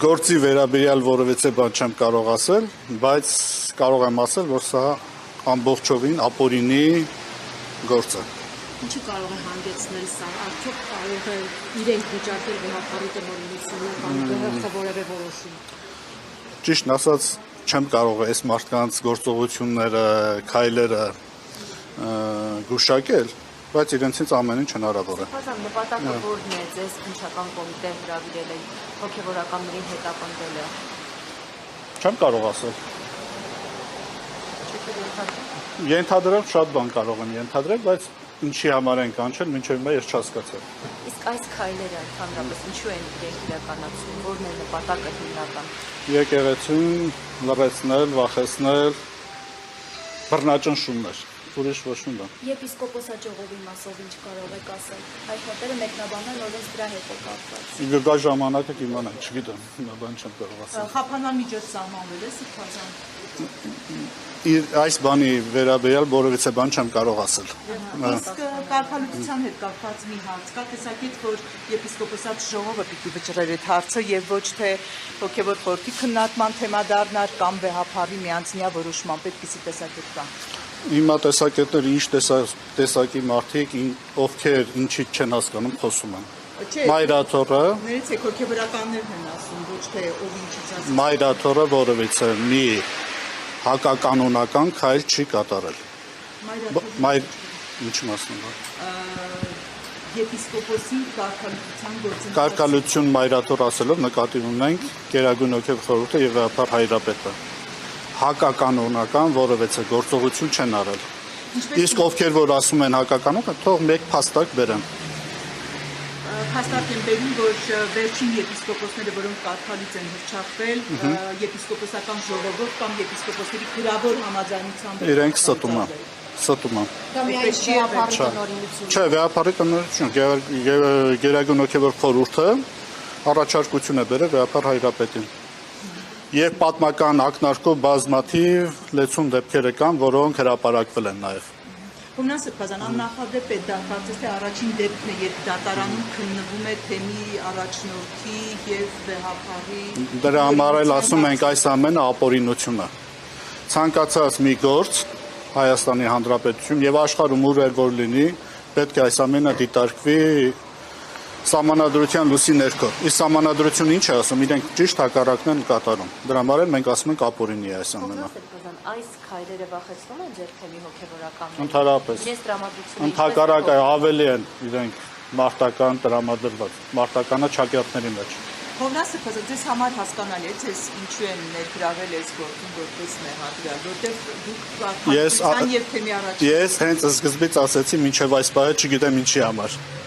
Գործի վերաբերյալ որևէ բան չեմ կարող ասել, բայց կարող եմ ասել, որ սա ամբողջովին ապօրինի գործ է։ Ինչի կարող է հանգեցնել սա, արդյոք կարող է իրենք վիճակել վեհապարի տնօրինությունը կամ ԳՀԽ որևէ որոշում։ Ճիշտն ասած, չեմ կարող այս մարդկանց գործողությունները, քայլերը գուշակել, բայց իրենցից ամեն ինչ հնարավոր է։ Սպասան, նպատակը որն է ձեզ քննչական կոմիտե հրավիրել է, հոգևորականներին հետապնդելը։ Չեմ կարող ասել։ Ենթադրել շատ բան կարող եմ ենթադրել, բայց ինչի համար են կանչել, մինչև հիմա ես չհասկացա։ Իսկ այս քայլերը ընդհանրապես ինչու են իրենք իրականացում, որն է նպատակը հիմնական։ Եկեղեցին լրացնել, վախեցնել, բռնաճնշումներ, ուրիշ ոչ մի բան։ Եպիսկոպոսաճյուղի մասով ինչ կարող եք ասել։ Այդ նոտերը մեկնաբանել օրենս դրա հետ է կապված։ Գա ժամանակը կիմանանք, չգիտեմ, հիմա բան չեմ կարող ասել։ Խափանամիջոց սահմանվել է Սրբազան։ Այս բանի վերաբերյալ որևէ բան չեմ կարող ասել։ Իսկ կարգալուծության հետ կապված մի հարց կա, տեսակետ, որ եպիսկոպոսատ ժողովը պիտի վճռեր այդ հարցը եւ ոչ թե հոգեվոր խորհրդի քննադման թեմա դառնար կամ վեհապարի միանձնյա որոշման, այդպիսի տեսակետ կա։ Հիմա տեսակետները ինչ տեսակի մարդիկ, ովքեր ինչից չեն հասկանում, խոսում են։ Մայրաթորը, Ներեցեք, հոգեվորականներն են ասում, ոչ թե ով ինչից ասում։ Մայրաթորը որևէ մի հակականոնական քայլ չի կատարել։ Ինչ մասն է։ Եպիսկոպոսի կարգալուծության գործընթացը։ Կարգալուծություն մայրաթոր ասելով նկատի ունենք Գերագույն հոգևոր խորհուրդը եւ վեհապար Հայրապետը։ Հակականոնական որևէ գործողություն չեն արել։ Իսկ ովքեր որ ասում են հակականոնական, թող մեկ փաստակ բերեն։ Հաստատ եմ բերում, որ վերջին եպիսկոպոսները, որոնք կարգալից են հռչակվել, եպիսկոպոսական ժողովով կամ եպիսկոպոսների գրավոր համաձայնությամբ Իրենք ստում են։ Դա միայն վեհապարի տնօրինություն։ Չէ, վեհապարի տնօրինություն, Գերագույն հոգևոր խորհուրդը առաջարկություն է բերել վեհապար Հայրապետին։ Եվ պատմական ակնարկով բազմաթիվ լեցուն դեպքեր կան, որոնք հրապարակվել են նաև։ Հոմնան Սրբազան, աննախադեպ է դա կարծես թե առաջին դեպքն է, երբ դատարանում քննվում է թեմի առաջնորդի եւ վեհապարի։ Դրա համար էլ ասում ենք այս ամենը ապօրինություն է։ Ցանկացած մի գործ Հայաստանի Հանրապետություն եւ աշխարհում ուր որ լինի, պետք է այս ամենը դիտարկվի Սահմանադրության լույսի ներքո։ Իսկ սահմանադրությունը ինչ է ասում, իրենք ճիշտ հակառակն են կատարում։ Դրա համար էլ մենք ասում ենք ապօրինի է այս ամենը։ Այս քայլերը վախեցնում են ձեր թեմի հոգևորականներին։ Ընդհանրապես։ Ես տրամադրություն։ Ընդհակառակը ավելի են իրենք մարտական տրամադրված, մարտականը ճակատների մեջ։ Հոմնան Սրբազան, ձեզ համար հասկանալի է, ձեզ ինչու են ներգրավել այս գործում որպես մեղադրյալ, որտեղ դուք կարգալուծության եւ թեմի առաջ։ Ես հենց սկզբից ասեցի, մինչեւ այս պահը չգիտեմ ինչի համար։